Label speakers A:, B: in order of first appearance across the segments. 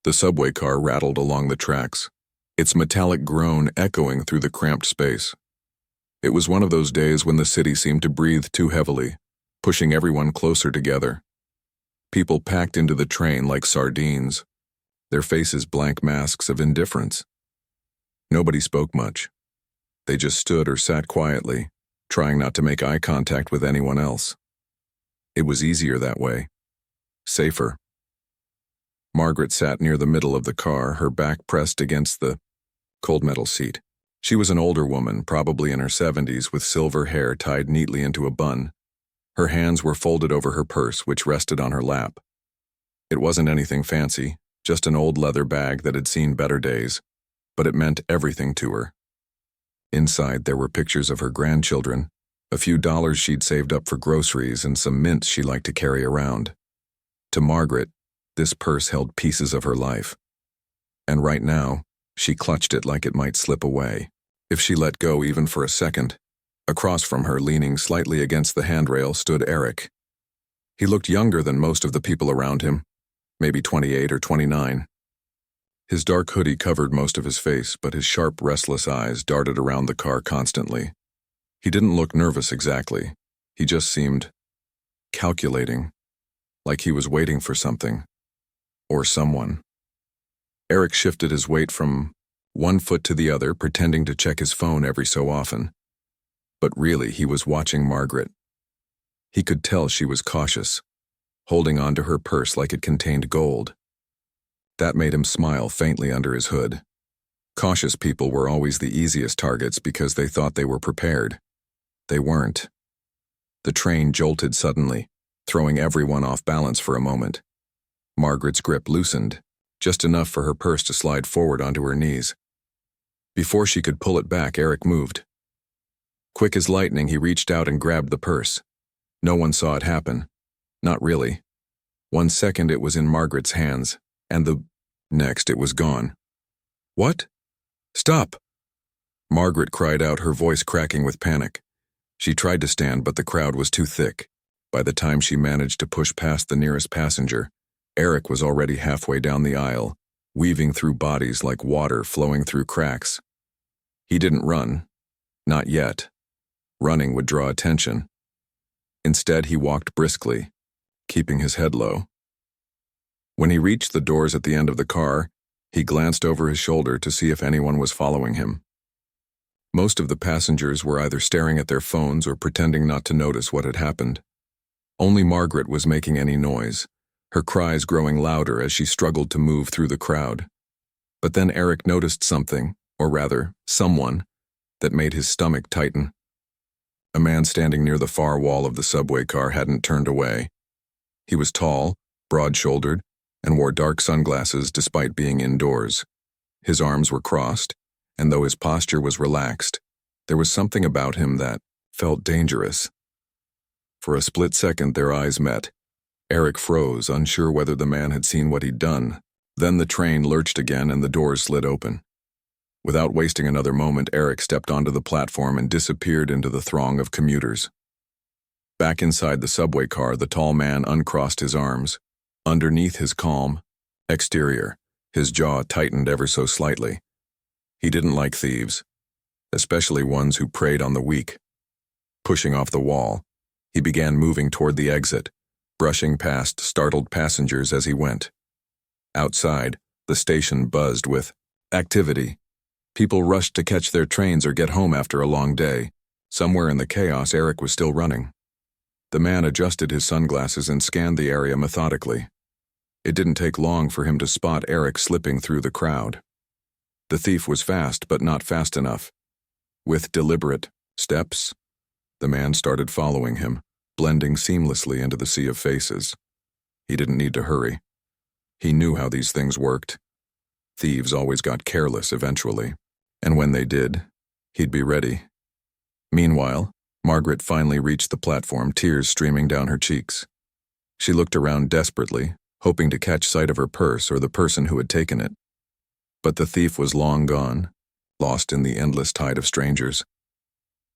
A: The subway car rattled along the tracks, its metallic groan echoing through the cramped space. It was one of those days when the city seemed to breathe too heavily, pushing everyone closer together. People packed into the train like sardines, their faces blank masks of indifference. Nobody spoke much. They just stood or sat quietly, trying not to make eye contact with anyone else. It was easier that way. Safer. Margaret sat near the middle of the car, her back pressed against the cold metal seat. She was an older woman, probably in her 70s, with silver hair tied neatly into a bun. Her hands were folded over her purse, which rested on her lap. It wasn't anything fancy, just an old leather bag that had seen better days, but it meant everything to her. Inside, there were pictures of her grandchildren, a few dollars she'd saved up for groceries, and some mints she liked to carry around. To Margaret, this purse held pieces of her life. And right now, she clutched it like it might slip away, if she let go even for a second. Across from her, leaning slightly against the handrail, stood Eric. He looked younger than most of the people around him, maybe 28 or 29. His dark hoodie covered most of his face, but his sharp, restless eyes darted around the car constantly. He didn't look nervous exactly. He just seemed calculating, like he was waiting for something. Or someone. Eric shifted his weight from one foot to the other, pretending to check his phone every so often. But really, he was watching Margaret. He could tell she was cautious, holding on to her purse like it contained gold. That made him smile faintly under his hood. Cautious people were always the easiest targets because they thought they were prepared. They weren't. The train jolted suddenly, throwing everyone off balance for a moment. Margaret's grip loosened, just enough for her purse to slide forward onto her knees. Before she could pull it back, Eric moved. Quick as lightning, he reached out and grabbed the purse. No one saw it happen. Not really. 1 second it was in Margaret's hands, and the next it was gone. "What? Stop!" Margaret cried out, her voice cracking with panic. She tried to stand, but the crowd was too thick. By the time she managed to push past the nearest passenger, Eric was already halfway down the aisle, weaving through bodies like water flowing through cracks. He didn't run. Not yet. Running would draw attention. Instead, he walked briskly, keeping his head low. When he reached the doors at the end of the car, he glanced over his shoulder to see if anyone was following him. Most of the passengers were either staring at their phones or pretending not to notice what had happened. Only Margaret was making any noise, her cries growing louder as she struggled to move through the crowd. But then Eric noticed something, or rather, someone, that made his stomach tighten. A man standing near the far wall of the subway car hadn't turned away. He was tall, broad-shouldered, and wore dark sunglasses despite being indoors. His arms were crossed, and though his posture was relaxed, there was something about him that felt dangerous. For a split second, their eyes met. Eric froze, unsure whether the man had seen what he'd done. Then the train lurched again and the doors slid open. Without wasting another moment, Eric stepped onto the platform and disappeared into the throng of commuters. Back inside the subway car, the tall man uncrossed his arms. Underneath his calm exterior, his jaw tightened ever so slightly. He didn't like thieves, especially ones who preyed on the weak. Pushing off the wall, he began moving toward the exit, brushing past startled passengers as he went. Outside, the station buzzed with activity. People rushed to catch their trains or get home after a long day. Somewhere in the chaos, Eric was still running. The man adjusted his sunglasses and scanned the area methodically. It didn't take long for him to spot Eric slipping through the crowd. The thief was fast, but not fast enough. With deliberate steps, the man started following him, blending seamlessly into the sea of faces. He didn't need to hurry. He knew how these things worked. Thieves always got careless eventually, and when they did, he'd be ready. Meanwhile, Margaret finally reached the platform, tears streaming down her cheeks. She looked around desperately, hoping to catch sight of her purse or the person who had taken it. But the thief was long gone, lost in the endless tide of strangers.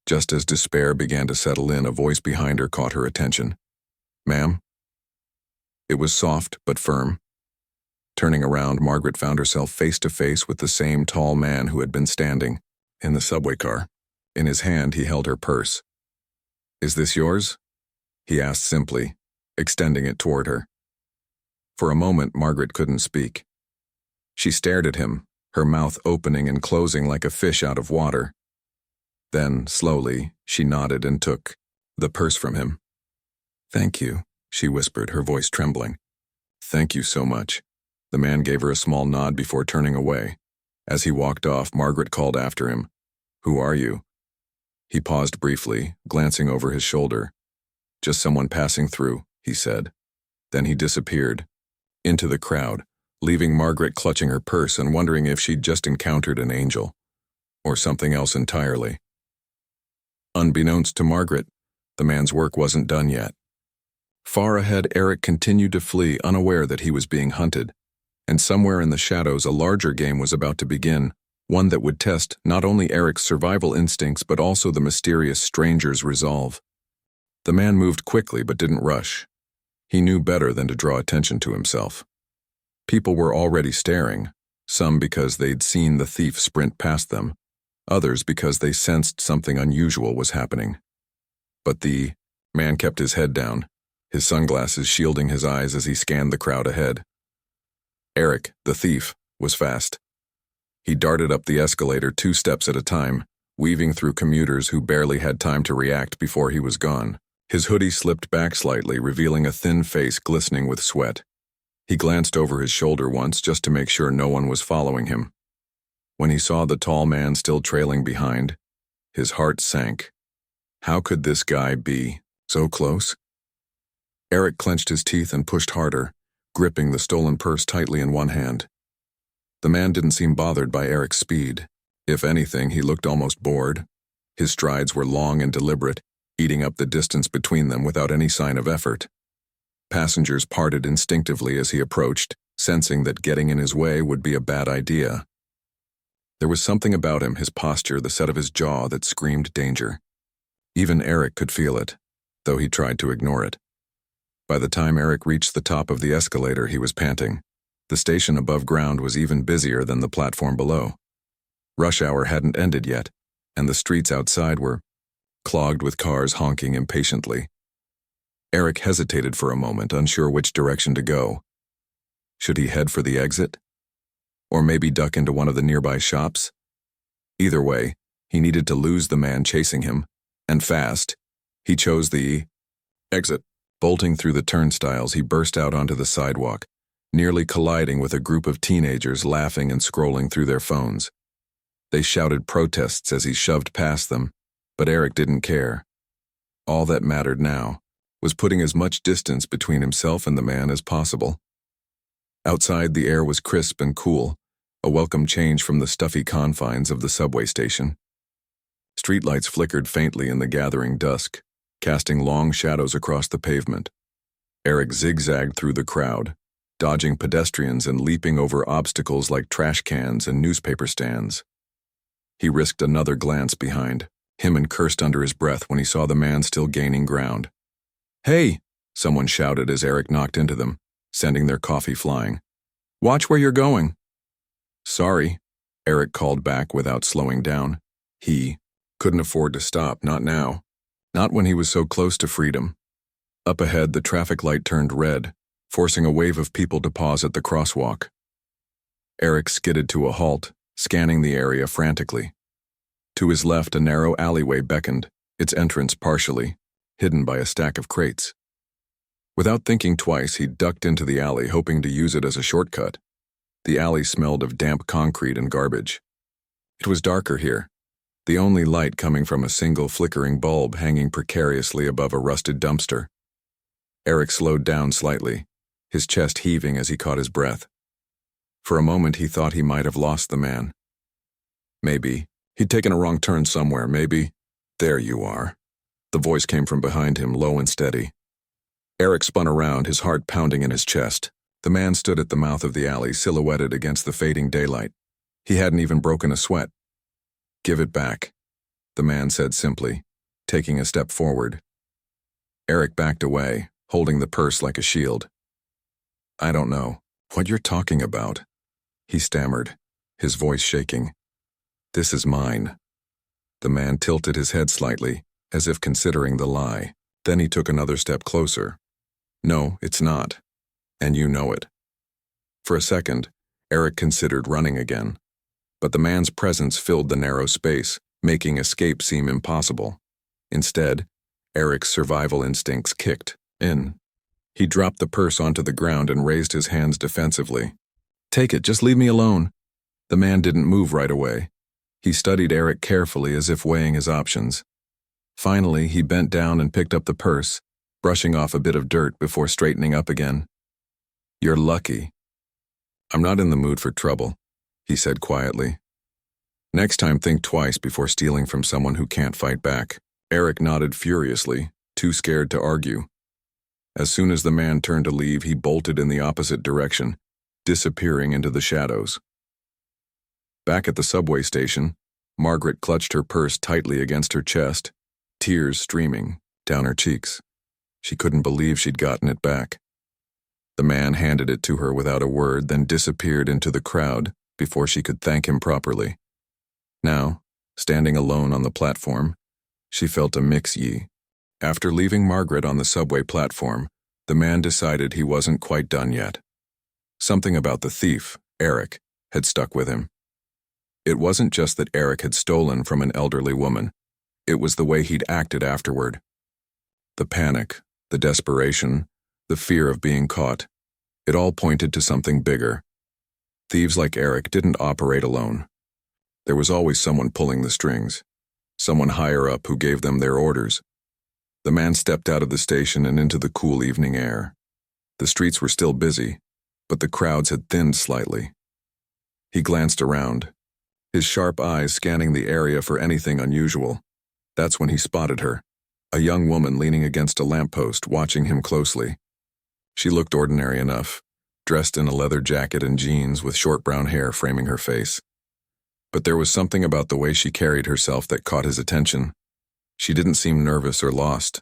A: Just as despair began to settle in, a voice behind her caught her attention. "Ma'am?" It was soft but firm. Turning around, Margaret found herself face to face with the same tall man who had been standing in the subway car. In his hand, he held her purse. "Is this yours?" he asked simply, extending it toward her. For a moment, Margaret couldn't speak. She stared at him, her mouth opening and closing like a fish out of water. Then, slowly, she nodded and took the purse from him. "Thank you," she whispered, her voice trembling. "Thank you so much." The man gave her a small nod before turning away. As he walked off, Margaret called after him, "Who are you?" He paused briefly, glancing over his shoulder. "Just someone passing through," he said. Then he disappeared into the crowd, leaving Margaret clutching her purse and wondering if she'd just encountered an angel, or something else entirely. Unbeknownst to Margaret, the man's work wasn't done yet. Far ahead, Eric continued to flee, unaware that he was being hunted. And somewhere in the shadows, a larger game was about to begin, one that would test not only Eric's survival instincts but also the mysterious stranger's resolve. The man moved quickly but didn't rush. He knew better than to draw attention to himself. People were already staring, some because they'd seen the thief sprint past them, others because they sensed something unusual was happening. But the man kept his head down, his sunglasses shielding his eyes as he scanned the crowd ahead. Eric, the thief, was fast. He darted up the escalator 2 steps at a time, weaving through commuters who barely had time to react before he was gone. His hoodie slipped back slightly, revealing a thin face glistening with sweat. He glanced over his shoulder once just to make sure no one was following him. When he saw the tall man still trailing behind, his heart sank. How could this guy be so close? Eric clenched his teeth and pushed harder, gripping the stolen purse tightly in one hand. The man didn't seem bothered by Eric's speed. If anything, he looked almost bored. His strides were long and deliberate, eating up the distance between them without any sign of effort. Passengers parted instinctively as he approached, sensing that getting in his way would be a bad idea. There was something about him, his posture, the set of his jaw, that screamed danger. Even Eric could feel it, though he tried to ignore it. By the time Eric reached the top of the escalator, he was panting. The station above ground was even busier than the platform below. Rush hour hadn't ended yet, and the streets outside were clogged with cars honking impatiently. Eric hesitated for a moment, unsure which direction to go. Should he head for the exit? Or maybe duck into one of the nearby shops? Either way, he needed to lose the man chasing him, and fast. He chose the exit. Bolting through the turnstiles, he burst out onto the sidewalk, nearly colliding with a group of teenagers laughing and scrolling through their phones. They shouted protests as he shoved past them, but Eric didn't care. All that mattered now was putting as much distance between himself and the man as possible. Outside, the air was crisp and cool, a welcome change from the stuffy confines of the subway station. Streetlights flickered faintly in the gathering dusk, casting long shadows across the pavement. Eric zigzagged through the crowd, dodging pedestrians and leaping over obstacles like trash cans and newspaper stands. He risked another glance behind him and cursed under his breath when he saw the man still gaining ground. "Hey!" someone shouted as Eric knocked into them, sending their coffee flying. "Watch where you're going." "Sorry," Eric called back without slowing down. He couldn't afford to stop, not now. Not when he was so close to freedom. Up ahead, the traffic light turned red, forcing a wave of people to pause at the crosswalk. Eric skidded to a halt, scanning the area frantically. To his left, a narrow alleyway beckoned, its entrance partially hidden by a stack of crates. Without thinking twice, he ducked into the alley, hoping to use it as a shortcut. The alley smelled of damp concrete and garbage. It was darker here, the only light coming from a single flickering bulb hanging precariously above a rusted dumpster. Eric slowed down slightly, his chest heaving as he caught his breath. For a moment, he thought he might have lost the man. Maybe he'd taken a wrong turn somewhere, maybe. "There you are." The voice came from behind him, low and steady. Eric spun around, his heart pounding in his chest. The man stood at the mouth of the alley, silhouetted against the fading daylight. He hadn't even broken a sweat. "Give it back," the man said simply, taking a step forward. Eric backed away, holding the purse like a shield. "I don't know What you're talking about? He stammered, his voice shaking. This is mine. The man tilted his head slightly, as if considering the lie. Then he took another step closer. No, it's not. And you know it. For a second, Eric considered running again. But the man's presence filled the narrow space, making escape seem impossible. Instead, Eric's survival instincts kicked in. He dropped the purse onto the ground and raised his hands defensively. Take it, just leave me alone. The man didn't move right away. He studied Eric carefully as if weighing his options. Finally, he bent down and picked up the purse, brushing off a bit of dirt before straightening up again. You're lucky. I'm not in the mood for trouble, he said quietly. Next time, think twice before stealing from someone who can't fight back. Eric nodded furiously, too scared to argue. As soon as the man turned to leave, he bolted in the opposite direction, disappearing into the shadows. Back at the subway station, Margaret clutched her purse tightly against her chest, tears streaming down her cheeks. She couldn't believe she'd gotten it back. The man handed it to her without a word, then disappeared into the crowd before she could thank him properly. Now, standing alone on the platform, she felt a mix-ye. After leaving Margaret on the subway platform, the man decided he wasn't quite done yet. Something about the thief, Eric, had stuck with him. It wasn't just that Eric had stolen from an elderly woman. It was the way he'd acted afterward. The panic, the desperation, the fear of being caught. It all pointed to something bigger. Thieves like Eric didn't operate alone. There was always someone pulling the strings, someone higher up who gave them their orders. The man stepped out of the station and into the cool evening air. The streets were still busy, but the crowds had thinned slightly. He glanced around, his sharp eyes scanning the area for anything unusual. That's when he spotted her, a young woman leaning against a lamppost, watching him closely. She looked ordinary enough, dressed in a leather jacket and jeans with short brown hair framing her face. But there was something about the way she carried herself that caught his attention. She didn't seem nervous or lost.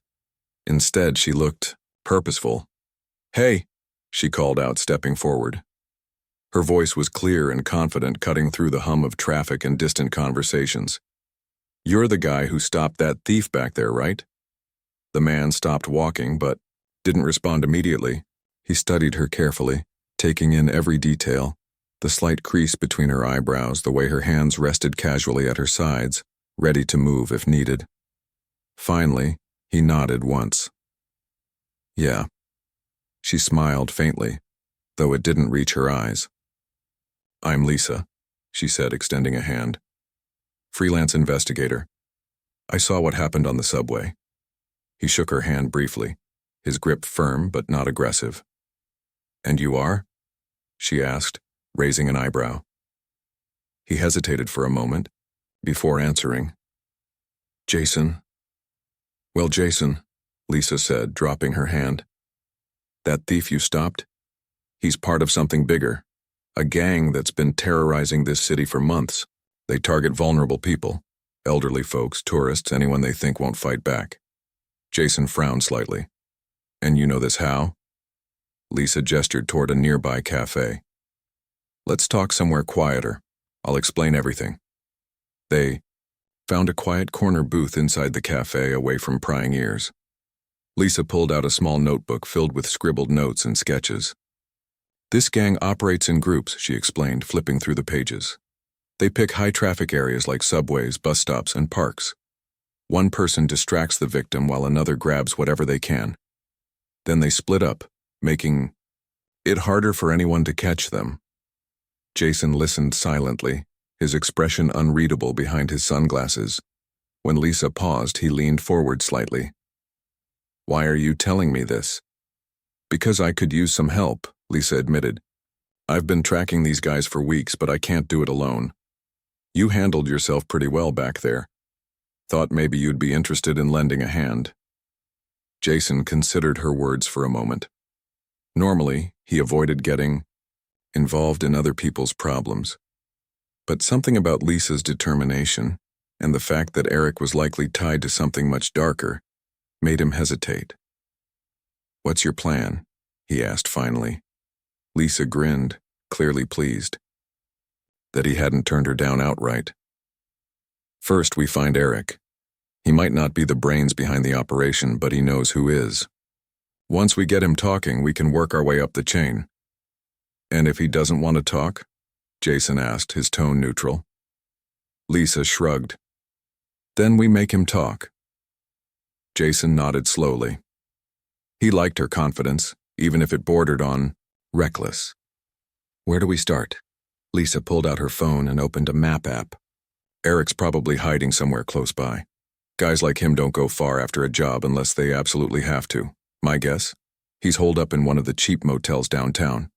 A: Instead, she looked purposeful. Hey, she called out, stepping forward. Her voice was clear and confident, cutting through the hum of traffic and distant conversations. You're the guy who stopped that thief back there, right? The man stopped walking, but didn't respond immediately. He studied her carefully, taking in every detail, the slight crease between her eyebrows, the way her hands rested casually at her sides, ready to move if needed. Finally, he nodded once. Yeah. She smiled faintly, though it didn't reach her eyes. I'm Lisa, she said, extending a hand. Freelance investigator. I saw what happened on the subway. He shook her hand briefly, his grip firm but not aggressive. And you are? She asked, raising an eyebrow. He hesitated for a moment, before answering. Jason. Well, Jason, Lisa said, dropping her hand. That thief you stopped? He's part of something bigger, a gang that's been terrorizing this city for months. They target vulnerable people, elderly folks, tourists, anyone they think won't fight back. Jason frowned slightly. And you know this how? Lisa gestured toward a nearby cafe. Let's talk somewhere quieter. I'll explain everything. They found a quiet corner booth inside the cafe, away from prying ears. Lisa pulled out a small notebook filled with scribbled notes and sketches. This gang operates in groups, she explained, flipping through the pages. They pick high-traffic areas like subways, bus stops, and parks. One person distracts the victim while another grabs whatever they can. Then they split up, making it harder for anyone to catch them. Jason listened silently, his expression unreadable behind his sunglasses. When Lisa paused, he leaned forward slightly. Why are you telling me this? Because I could use some help, Lisa admitted. I've been tracking these guys for weeks, but I can't do it alone. You handled yourself pretty well back there. Thought maybe you'd be interested in lending a hand. Jason considered her words for a moment. Normally, he avoided getting involved in other people's problems. But something about Lisa's determination, and the fact that Eric was likely tied to something much darker, made him hesitate. What's your plan? He asked finally. Lisa grinned, clearly pleased that he hadn't turned her down outright. First, we find Eric. He might not be the brains behind the operation, but he knows who is. Once we get him talking, we can work our way up the chain. And if he doesn't want to talk? Jason asked, his tone neutral. Lisa shrugged. Then we make him talk. Jason nodded slowly. He liked her confidence, even if it bordered on reckless. Where do we start? Lisa pulled out her phone and opened a map app. Eric's probably hiding somewhere close by. Guys like him don't go far after a job unless they absolutely have to. My guess? He's holed up in one of the cheap motels downtown.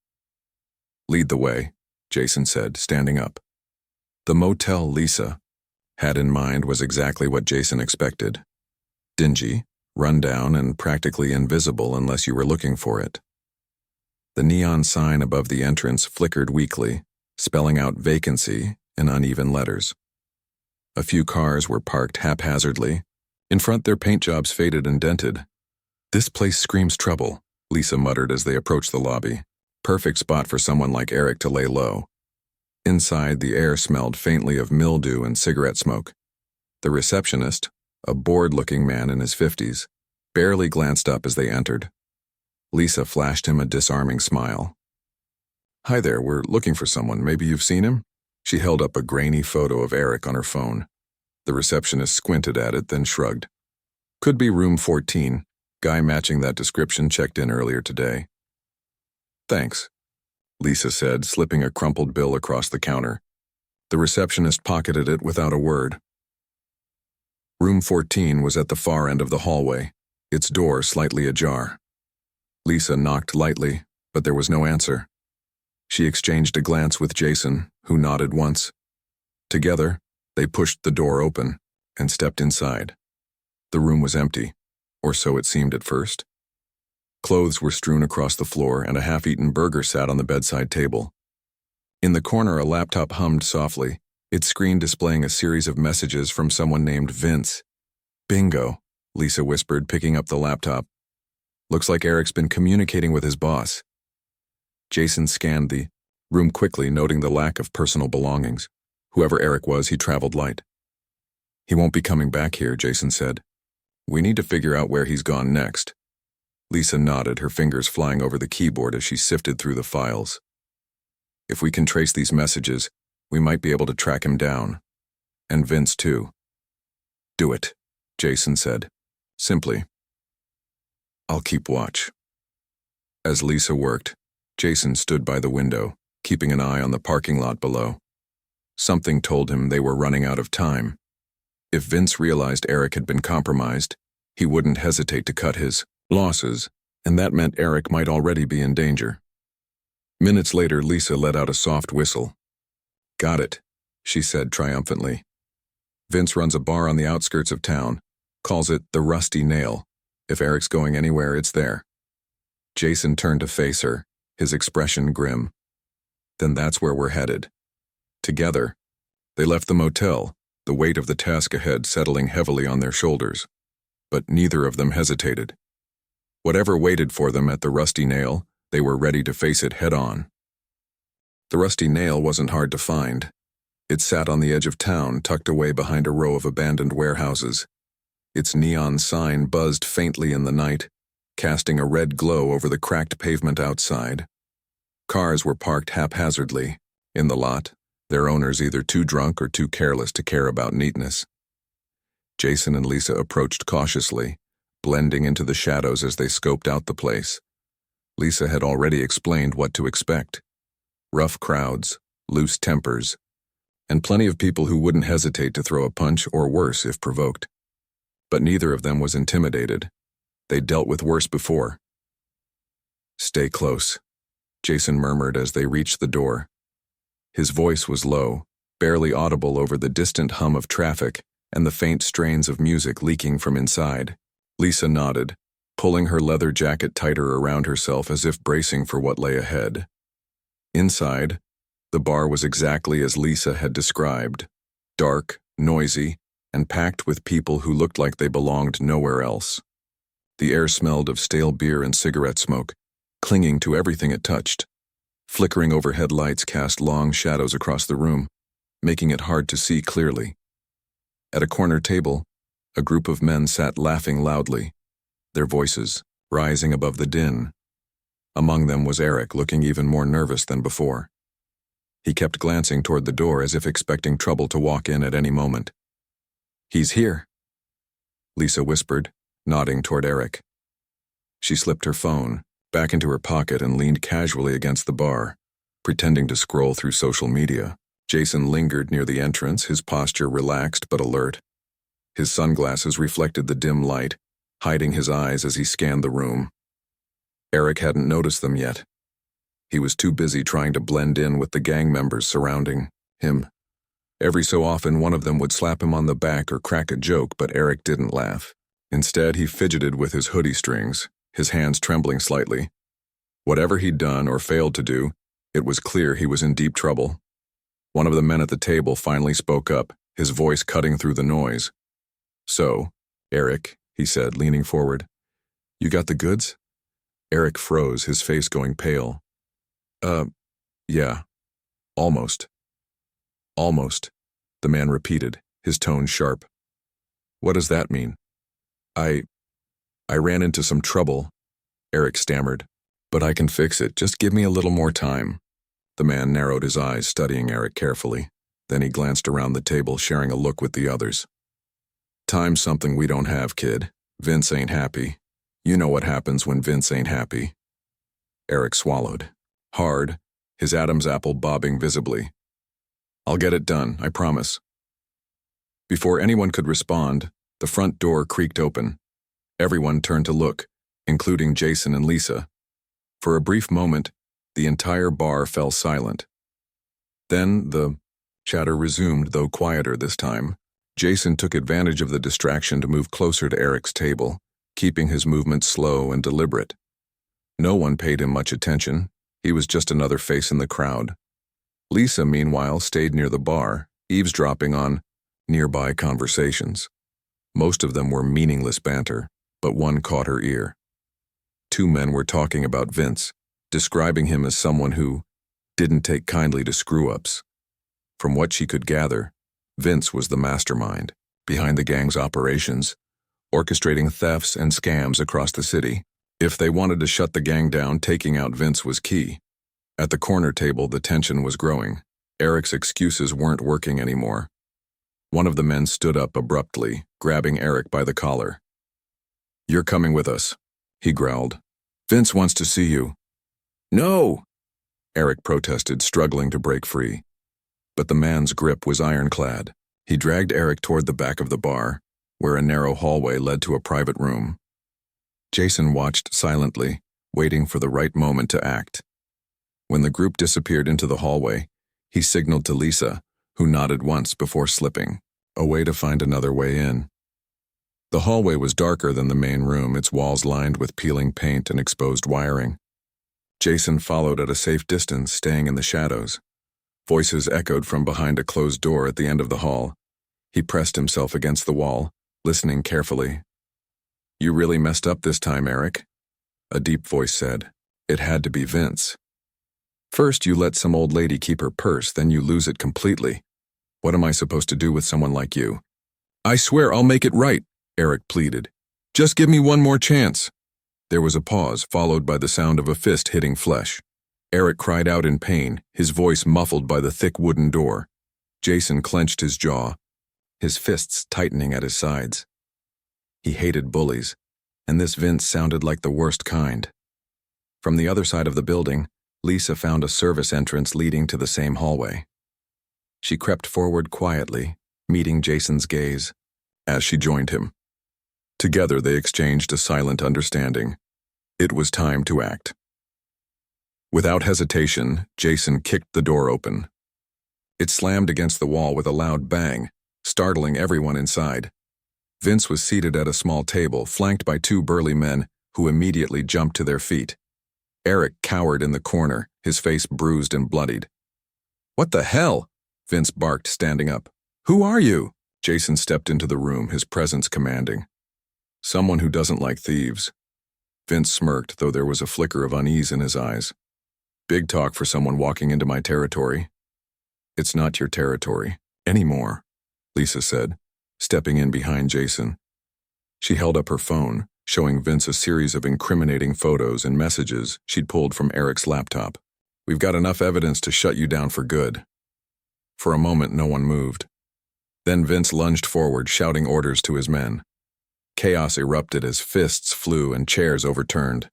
A: Lead the way, Jason said, standing up. The motel Lisa had in mind was exactly what Jason expected. Dingy, run down, and practically invisible unless you were looking for it. The neon sign above the entrance flickered weakly, spelling out vacancy in uneven letters. A few cars were parked haphazardly. In front, their paint jobs faded and dented. This place screams trouble, Lisa muttered as they approached the lobby. Perfect spot for someone like Eric to lay low. Inside, the air smelled faintly of mildew and cigarette smoke. The receptionist, a bored-looking man in his 50s, barely glanced up as they entered. Lisa flashed him a disarming smile. Hi there, we're looking for someone. Maybe you've seen him? She held up a grainy photo of Eric on her phone. The receptionist squinted at it, then shrugged. Could be room 14. Guy matching that description checked in earlier today. Thanks, Lisa said, slipping a crumpled bill across the counter. The receptionist pocketed it without a word. Room 14 was at the far end of the hallway, its door slightly ajar. Lisa knocked lightly, but there was no answer. She exchanged a glance with Jason, who nodded once. Together, they pushed the door open and stepped inside. The room was empty, or so it seemed at first. Clothes were strewn across the floor and a half-eaten burger sat on the bedside table. In the corner, a laptop hummed softly, its screen displaying a series of messages from someone named Vince. Bingo, Lisa whispered, picking up the laptop. Looks like Eric's been communicating with his boss. Jason scanned the room quickly, noting the lack of personal belongings. Whoever Eric was, he traveled light. He won't be coming back here, Jason said. We need to figure out where he's gone next. Lisa nodded, her fingers flying over the keyboard as she sifted through the files. If we can trace these messages, we might be able to track him down. And Vince, too. Do it, Jason said, simply. I'll keep watch. As Lisa worked, Jason stood by the window, keeping an eye on the parking lot below. Something told him they were running out of time. If Vince realized Eric had been compromised, he wouldn't hesitate to cut his losses, and that meant Eric might already be in danger. Minutes later, Lisa let out a soft whistle. Got it, she said triumphantly. Vince runs a bar on the outskirts of town, calls it the Rusty Nail. If Eric's going anywhere, it's there. Jason turned to face her, his expression grim. Then that's where we're headed. Together, they left the motel, the weight of the task ahead settling heavily on their shoulders. But neither of them hesitated. Whatever waited for them at the Rusty Nail, they were ready to face it head-on. The Rusty Nail wasn't hard to find. It sat on the edge of town, tucked away behind a row of abandoned warehouses. Its neon sign buzzed faintly in the night, casting a red glow over the cracked pavement outside. Cars were parked haphazardly in the lot, their owners either too drunk or too careless to care about neatness. Jason and Lisa approached cautiously, blending into the shadows as they scoped out the place. Lisa had already explained what to expect. Rough crowds, loose tempers, and plenty of people who wouldn't hesitate to throw a punch or worse if provoked. But neither of them was intimidated. They'd dealt with worse before. Stay close, Jason murmured as they reached the door. His voice was low, barely audible over the distant hum of traffic and the faint strains of music leaking from inside. Lisa nodded, pulling her leather jacket tighter around herself as if bracing for what lay ahead. Inside, the bar was exactly as Lisa had described, dark, noisy, and packed with people who looked like they belonged nowhere else. The air smelled of stale beer and cigarette smoke, clinging to everything it touched. Flickering overhead lights cast long shadows across the room, making it hard to see clearly. At a corner table, a group of men sat laughing loudly, their voices rising above the din. Among them was Eric, looking even more nervous than before. He kept glancing toward the door as if expecting trouble to walk in at any moment. "He's here," Lisa whispered, nodding toward Eric. She slipped her phone back into her pocket and leaned casually against the bar, pretending to scroll through social media. Jason lingered near the entrance, his posture relaxed but alert. His sunglasses reflected the dim light, hiding his eyes as he scanned the room. Eric hadn't noticed them yet. He was too busy trying to blend in with the gang members surrounding him. Every so often, one of them would slap him on the back or crack a joke, but Eric didn't laugh. Instead, he fidgeted with his hoodie strings, his hands trembling slightly. Whatever he'd done or failed to do, it was clear he was in deep trouble. One of the men at the table finally spoke up, his voice cutting through the noise. "So, Eric," he said, leaning forward, "you got the goods?" Eric froze, his face going pale. Yeah. Almost." "Almost," the man repeated, his tone sharp. "What does that mean?" I ran into some trouble," Eric stammered. "But I can fix it, just give me a little more time." The man narrowed his eyes, studying Eric carefully. Then he glanced around the table, sharing a look with the others. "Time's something we don't have, kid. Vince ain't happy. You know what happens when Vince ain't happy." Eric swallowed. Hard, his Adam's apple bobbing visibly. "I'll get it done, I promise." Before anyone could respond, the front door creaked open. Everyone turned to look, including Jason and Lisa. For a brief moment, the entire bar fell silent. Then the chatter resumed, though quieter this time. Jason took advantage of the distraction to move closer to Eric's table, keeping his movements slow and deliberate. No one paid him much attention. He was just another face in the crowd. Lisa, meanwhile, stayed near the bar, eavesdropping on nearby conversations. Most of them were meaningless banter, but one caught her ear. Two men were talking about Vince, describing him as someone who didn't take kindly to screw-ups. From what she could gather, Vince was the mastermind behind the gang's operations, orchestrating thefts and scams across the city. If they wanted to shut the gang down, taking out Vince was key. At the corner table, the tension was growing. Eric's excuses weren't working anymore. One of the men stood up abruptly, grabbing Eric by the collar. "You're coming with us," he growled. "Vince wants to see you." "No!" Eric protested, struggling to break free. But the man's grip was ironclad. He dragged Eric toward the back of the bar, where a narrow hallway led to a private room. Jason watched silently, waiting for the right moment to act. When the group disappeared into the hallway, he signaled to Lisa, who nodded once before slipping away to find another way in. The hallway was darker than the main room, its walls lined with peeling paint and exposed wiring. Jason followed at a safe distance, staying in the shadows. Voices echoed from behind a closed door at the end of the hall. He pressed himself against the wall, listening carefully. "You really messed up this time, Eric," a deep voice said. It had to be Vince. "First you let some old lady keep her purse, then you lose it completely. What am I supposed to do with someone like you?" "I swear I'll make it right," Eric pleaded. "Just give me one more chance." There was a pause, followed by the sound of a fist hitting flesh. Eric cried out in pain, his voice muffled by the thick wooden door. Jason clenched his jaw, his fists tightening at his sides. He hated bullies, and this Vince sounded like the worst kind. From the other side of the building, Lisa found a service entrance leading to the same hallway. She crept forward quietly, meeting Jason's gaze, as she joined him. Together they exchanged a silent understanding. It was time to act. Without hesitation, Jason kicked the door open. It slammed against the wall with a loud bang, startling everyone inside. Vince was seated at a small table, flanked by two burly men who immediately jumped to their feet. Eric cowered in the corner, his face bruised and bloodied. "What the hell?" Vince barked, standing up. "Who are you?" Jason stepped into the room, his presence commanding. "Someone who doesn't like thieves." Vince smirked, though there was a flicker of unease in his eyes. Big talk for someone walking into my territory. It's not your territory anymore, Lisa said, stepping in behind Jason. She held up her phone, showing Vince a series of incriminating photos and messages she'd pulled from Eric's laptop. We've got enough evidence to shut you down for good. For a moment, no one moved. Then Vince lunged forward, shouting orders to his men. Chaos erupted as fists flew and chairs overturned.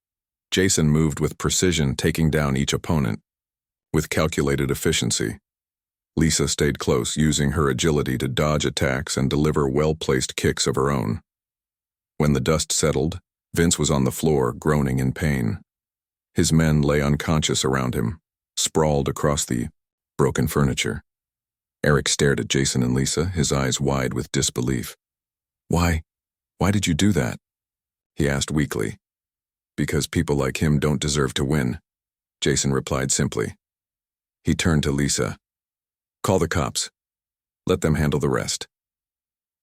A: Jason moved with precision, taking down each opponent. With calculated efficiency. Lisa stayed close, using her agility to dodge attacks and deliver well-placed kicks of her own. When the dust settled, Vince was on the floor, groaning in pain. His men lay unconscious around him, sprawled across the broken furniture. Eric stared at Jason and Lisa, his eyes wide with disbelief. Why did you do that? He asked weakly. Because people like him don't deserve to win, Jason replied simply. He turned to Lisa. Call the cops. Let them handle the rest.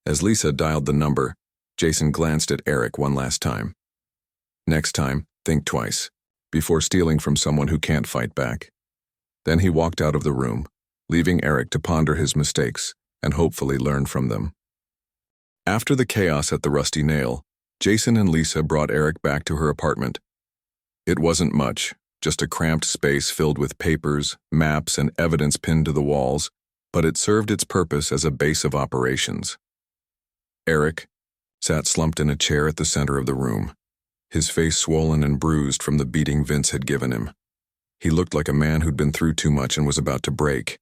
A: As Lisa dialed the number, Jason glanced at Eric one last time. Next time, think twice, before stealing from someone who can't fight back. Then he walked out of the room, leaving Eric to ponder his mistakes and hopefully learn from them. After the chaos at the Rusty Nail, Jason and Lisa brought Eric back to her apartment. It wasn't much, just a cramped space filled with papers, maps, and evidence pinned to the walls, but it served its purpose as a base of operations. Eric sat slumped in a chair at the center of the room, his face swollen and bruised from the beating Vince had given him. He looked like a man who'd been through too much and was about to break.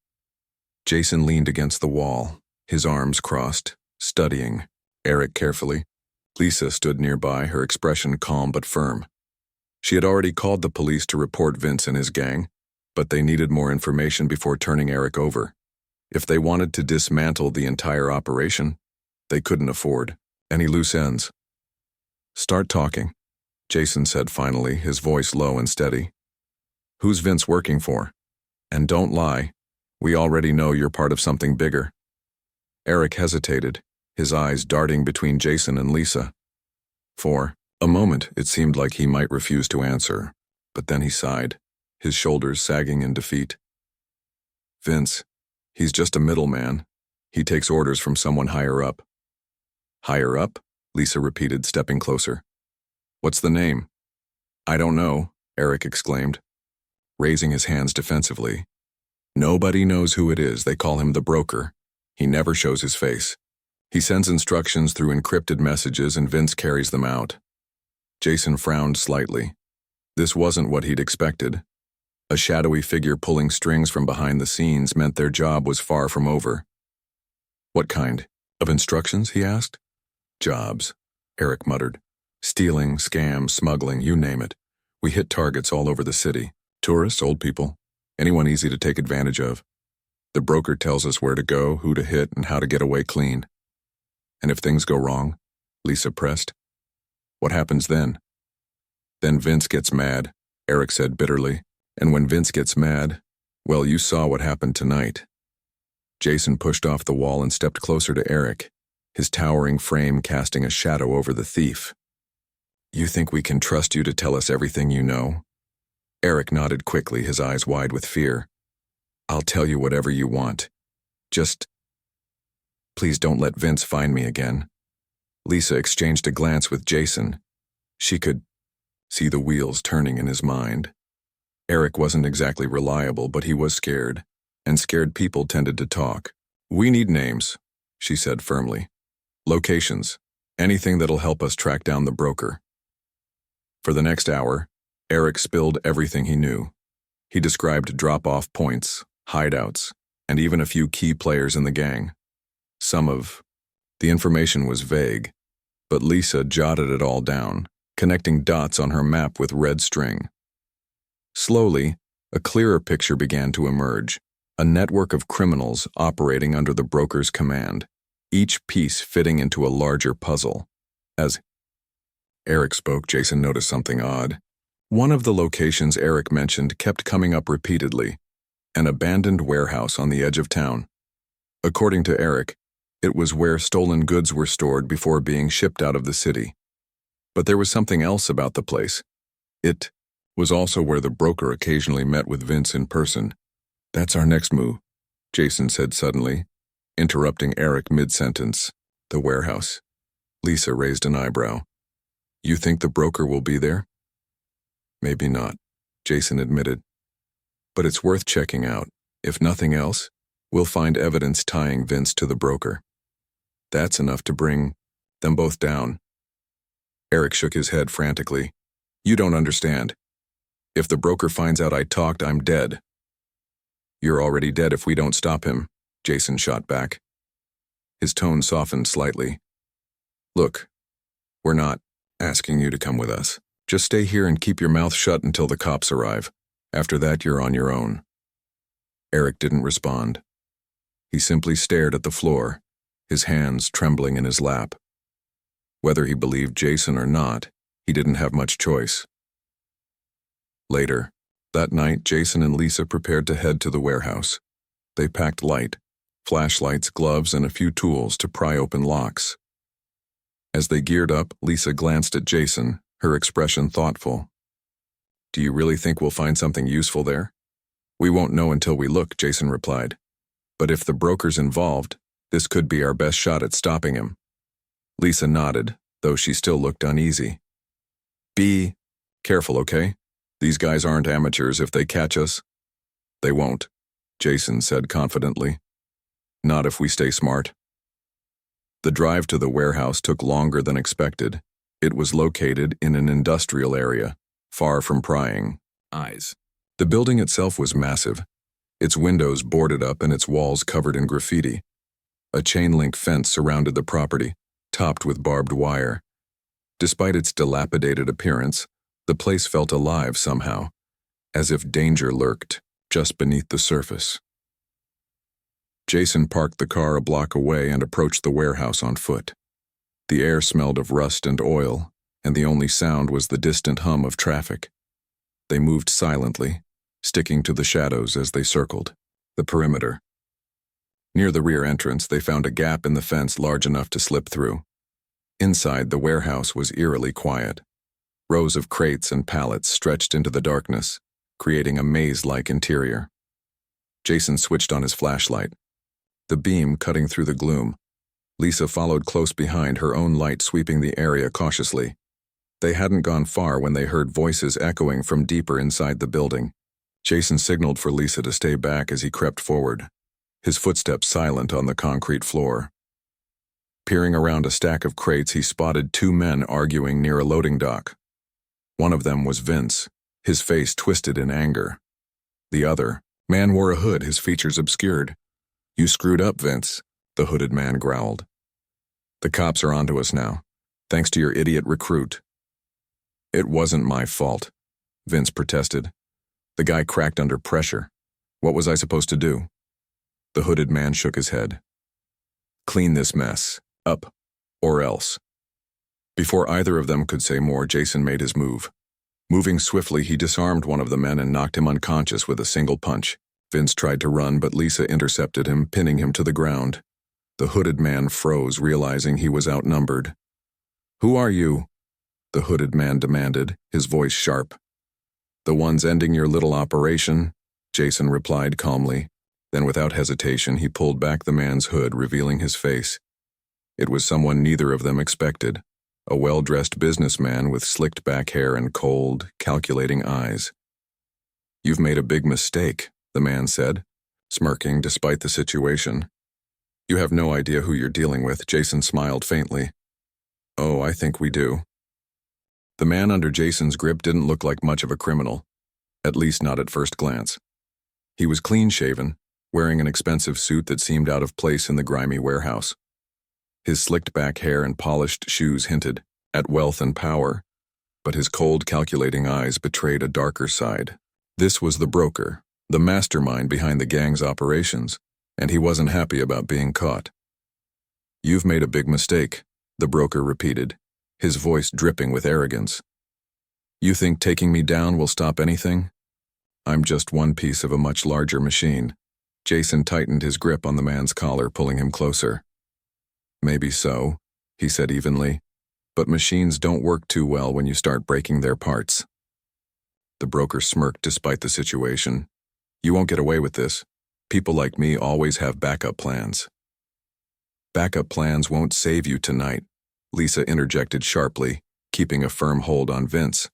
A: Jason leaned against the wall, his arms crossed, studying Eric carefully. Lisa stood nearby, her expression calm but firm. She had already called the police to report Vince and his gang, but they needed more information before turning Eric over. If they wanted to dismantle the entire operation, they couldn't afford any loose ends. Start talking, Jason said finally, his voice low and steady. Who's Vince working for? And don't lie, we already know you're part of something bigger. Eric hesitated, his eyes darting between Jason and Lisa. For a moment, it seemed like he might refuse to answer, but then he sighed, his shoulders sagging in defeat. Vince, he's just a middleman. He takes orders from someone higher up. Higher up? Lisa repeated, stepping closer. What's the name? I don't know, Eric exclaimed, raising his hands defensively. Nobody knows who it is. They call him the broker. He never shows his face. He sends instructions through encrypted messages and Vince carries them out. Jason frowned slightly. This wasn't what he'd expected. A shadowy figure pulling strings from behind the scenes meant their job was far from over. What kind of instructions, he asked. Jobs, Eric muttered. Stealing, scam, smuggling, you name it. We hit targets all over the city. Tourists, old people, anyone easy to take advantage of. The broker tells us where to go, who to hit, and how to get away clean. And if things go wrong, Lisa pressed, what happens then? Then Vince gets mad, Eric said bitterly. And when Vince gets mad, well, you saw what happened tonight. Jason pushed off the wall and stepped closer to Eric, his towering frame casting a shadow over the thief. You think we can trust you to tell us everything you know? Eric nodded quickly, his eyes wide with fear. I'll tell you whatever you want. Just please don't let Vince find me again. Lisa exchanged a glance with Jason. She could see the wheels turning in his mind. Eric wasn't exactly reliable, but he was scared, and scared people tended to talk. We need names, she said firmly. Locations, anything that'll help us track down the broker. For the next hour, Eric spilled everything he knew. He described drop-off points, hideouts, and even a few key players in the gang. Some of the information was vague, but Lisa jotted it all down, connecting dots on her map with red string. Slowly, a clearer picture began to emerge, a network of criminals operating under the broker's command, each piece fitting into a larger puzzle. As Eric spoke, Jason noticed something odd. One of the locations Eric mentioned kept coming up repeatedly, an abandoned warehouse on the edge of town. According to Eric, it was where stolen goods were stored before being shipped out of the city. But there was something else about the place. It was also where the broker occasionally met with Vince in person. That's our next move, Jason said suddenly, interrupting Eric mid-sentence. The warehouse. Lisa raised an eyebrow. You think the broker will be there? Maybe not, Jason admitted. But it's worth checking out. If nothing else, we'll find evidence tying Vince to the broker. That's enough to bring them both down. Eric shook his head frantically. You don't understand. If the broker finds out I talked, I'm dead. You're already dead if we don't stop him, Jason shot back. His tone softened slightly. Look, we're not asking you to come with us. Just stay here and keep your mouth shut until the cops arrive. After that, you're on your own. Eric didn't respond. He simply stared at the floor, his hands trembling in his lap. Whether he believed Jason or not, he didn't have much choice. Later, that night, Jason and Lisa prepared to head to the warehouse. They packed light, flashlights, gloves, and a few tools to pry open locks. As they geared up, Lisa glanced at Jason, her expression thoughtful. Do you really think we'll find something useful there? We won't know until we look, Jason replied. But if the broker's involved, this could be our best shot at stopping him. Lisa nodded, though she still looked uneasy. Be careful, okay? These guys aren't amateurs if they catch us. They won't, Jason said confidently. Not if we stay smart. The drive to the warehouse took longer than expected. It was located in an industrial area, far from prying eyes. The building itself was massive, its windows boarded up and its walls covered in graffiti. A chain-link fence surrounded the property, topped with barbed wire. Despite its dilapidated appearance, the place felt alive somehow, as if danger lurked just beneath the surface. Jason parked the car a block away and approached the warehouse on foot. The air smelled of rust and oil, and the only sound was the distant hum of traffic. They moved silently, sticking to the shadows as they circled the perimeter. Near the rear entrance, they found a gap in the fence large enough to slip through. Inside, the warehouse was eerily quiet. Rows of crates and pallets stretched into the darkness, creating a maze-like interior. Jason switched on his flashlight, the beam cutting through the gloom. Lisa followed close behind, her own light sweeping the area cautiously. They hadn't gone far when they heard voices echoing from deeper inside the building. Jason signaled for Lisa to stay back as he crept forward, his footsteps silent on the concrete floor. Peering around a stack of crates, he spotted two men arguing near a loading dock. One of them was Vince, his face twisted in anger. The other man wore a hood, his features obscured. You screwed up, Vince, the hooded man growled. The cops are onto us now, thanks to your idiot recruit. It wasn't my fault, Vince protested. The guy cracked under pressure. What was I supposed to do? The hooded man shook his head. Clean this mess up, or else. Before either of them could say more, Jason made his move. Moving swiftly, he disarmed one of the men and knocked him unconscious with a single punch. Vince tried to run, but Lisa intercepted him, pinning him to the ground. The hooded man froze, realizing he was outnumbered. Who are you? The hooded man demanded, his voice sharp. The ones ending your little operation, Jason replied calmly. Then without hesitation, he pulled back the man's hood, revealing his face. It was someone neither of them expected, a well-dressed businessman with slicked back hair and cold, calculating eyes. You've made a big mistake, the man said, smirking despite the situation. You have no idea who you're dealing with, Jason smiled faintly. Oh, I think we do. The man under Jason's grip didn't look like much of a criminal, at least not at first glance. He was clean-shaven, wearing an expensive suit that seemed out of place in the grimy warehouse. His slicked back hair and polished shoes hinted at wealth and power, but his cold, calculating eyes betrayed a darker side. This was the broker, the mastermind behind the gang's operations, and he wasn't happy about being caught. You've made a big mistake, the broker repeated, his voice dripping with arrogance. You think taking me down will stop anything? I'm just one piece of a much larger machine. Jason tightened his grip on the man's collar, pulling him closer. Maybe so, he said evenly, but machines don't work too well when you start breaking their parts. The broker smirked despite the situation. You won't get away with this. People like me always have backup plans. Backup plans won't save you tonight, Lisa interjected sharply, keeping a firm hold on Vince.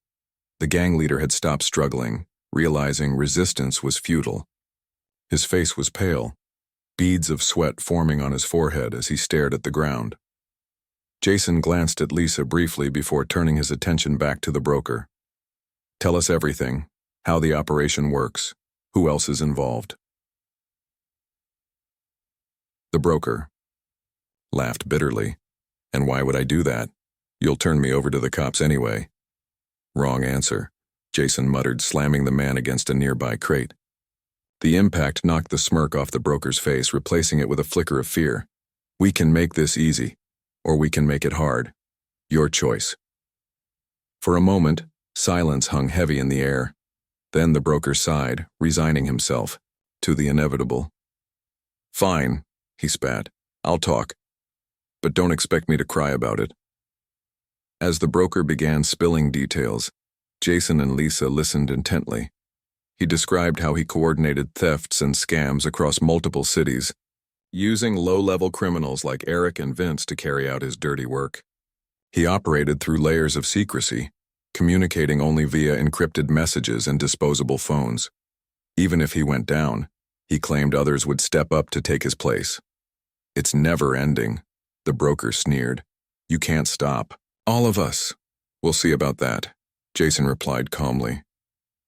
A: The gang leader had stopped struggling, realizing resistance was futile. His face was pale, beads of sweat forming on his forehead as he stared at the ground. Jason glanced at Lisa briefly before turning his attention back to the broker. Tell us everything, how the operation works, who else is involved. The broker laughed bitterly. And why would I do that? You'll turn me over to the cops anyway. Wrong answer, Jason muttered, slamming the man against a nearby crate. The impact knocked the smirk off the broker's face, replacing it with a flicker of fear. We can make this easy, or we can make it hard. Your choice. For a moment, silence hung heavy in the air. Then the broker sighed, resigning himself to the inevitable. Fine, he spat. I'll talk. But don't expect me to cry about it. As the broker began spilling details, Jason and Lisa listened intently. He described how he coordinated thefts and scams across multiple cities, using low-level criminals like Eric and Vince to carry out his dirty work. He operated through layers of secrecy, communicating only via encrypted messages and disposable phones. Even if he went down, he claimed others would step up to take his place. It's never ending, the broker sneered. You can't stop. All of us. We'll see about that, Jason replied calmly.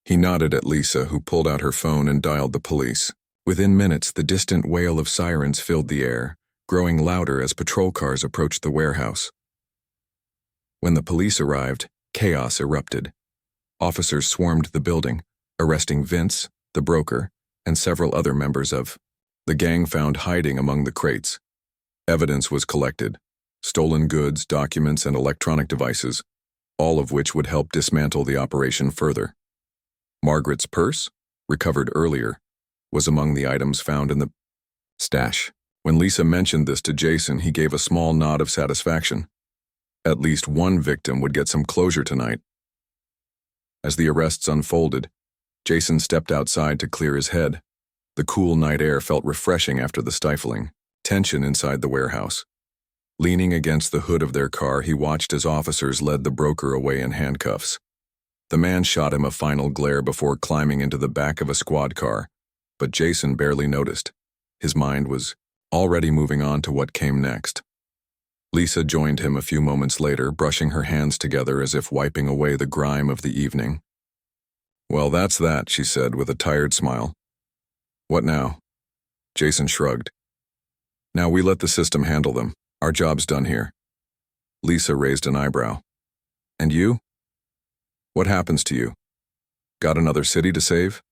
A: He nodded at Lisa, who pulled out her phone and dialed the police. Within minutes, the distant wail of sirens filled the air, growing louder as patrol cars approached the warehouse. When the police arrived, chaos erupted. Officers swarmed the building, arresting Vince, the broker, and several other members of the gang found hiding among the crates. Evidence was collected: stolen goods, documents, and electronic devices, all of which would help dismantle the operation further. Margaret's purse, recovered earlier, was among the items found in the stash. When Lisa mentioned this to Jason, he gave a small nod of satisfaction. At least one victim would get some closure tonight. As the arrests unfolded, Jason stepped outside to clear his head. The cool night air felt refreshing after the stifling tension inside the warehouse. Leaning against the hood of their car, he watched as officers led the broker away in handcuffs. The man shot him a final glare before climbing into the back of a squad car, but Jason barely noticed. His mind was already moving on to what came next. Lisa joined him a few moments later, brushing her hands together as if wiping away the grime of the evening. Well, that's that, she said with a tired smile. What now? Jason shrugged. Now we let the system handle them. Our job's done here. Lisa raised an eyebrow. And you? What happens to you? Got another city to save?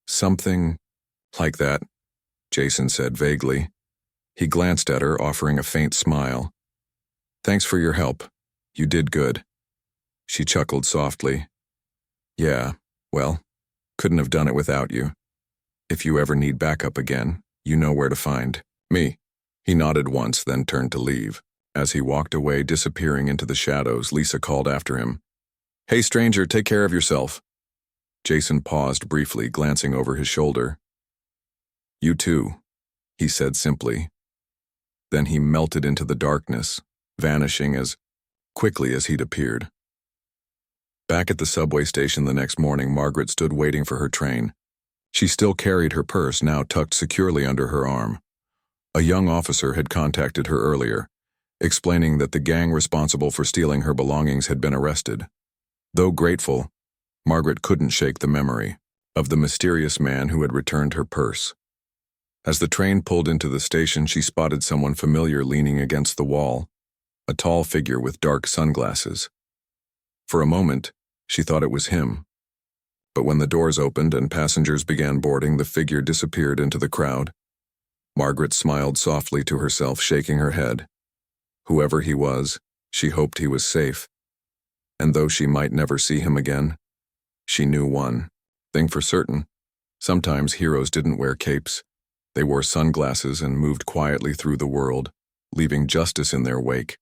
A: Something like that, Jason said vaguely. He glanced at her, offering a faint smile. Thanks for your help. You did good. She chuckled softly. Yeah, well, couldn't have done it without you. If you ever need backup again, you know where to find me. He nodded once, then turned to leave. As he walked away, disappearing into the shadows, Lisa called after him. Hey, stranger, take care of yourself. Jason paused briefly, glancing over his shoulder. You too, he said simply. Then he melted into the darkness, vanishing as quickly as he'd appeared. Back at the subway station the next morning, Margaret stood waiting for her train. She still carried her purse, now tucked securely under her arm. A young officer had contacted her earlier, explaining that the gang responsible for stealing her belongings had been arrested. Though grateful, Margaret couldn't shake the memory of the mysterious man who had returned her purse. As the train pulled into the station, she spotted someone familiar leaning against the wall, a tall figure with dark sunglasses. For a moment, she thought it was him. But when the doors opened and passengers began boarding, the figure disappeared into the crowd. Margaret smiled softly to herself, shaking her head. Whoever he was, she hoped he was safe. And though she might never see him again, she knew one thing for certain. Sometimes heroes didn't wear capes. They wore sunglasses and moved quietly through the world, leaving justice in their wake.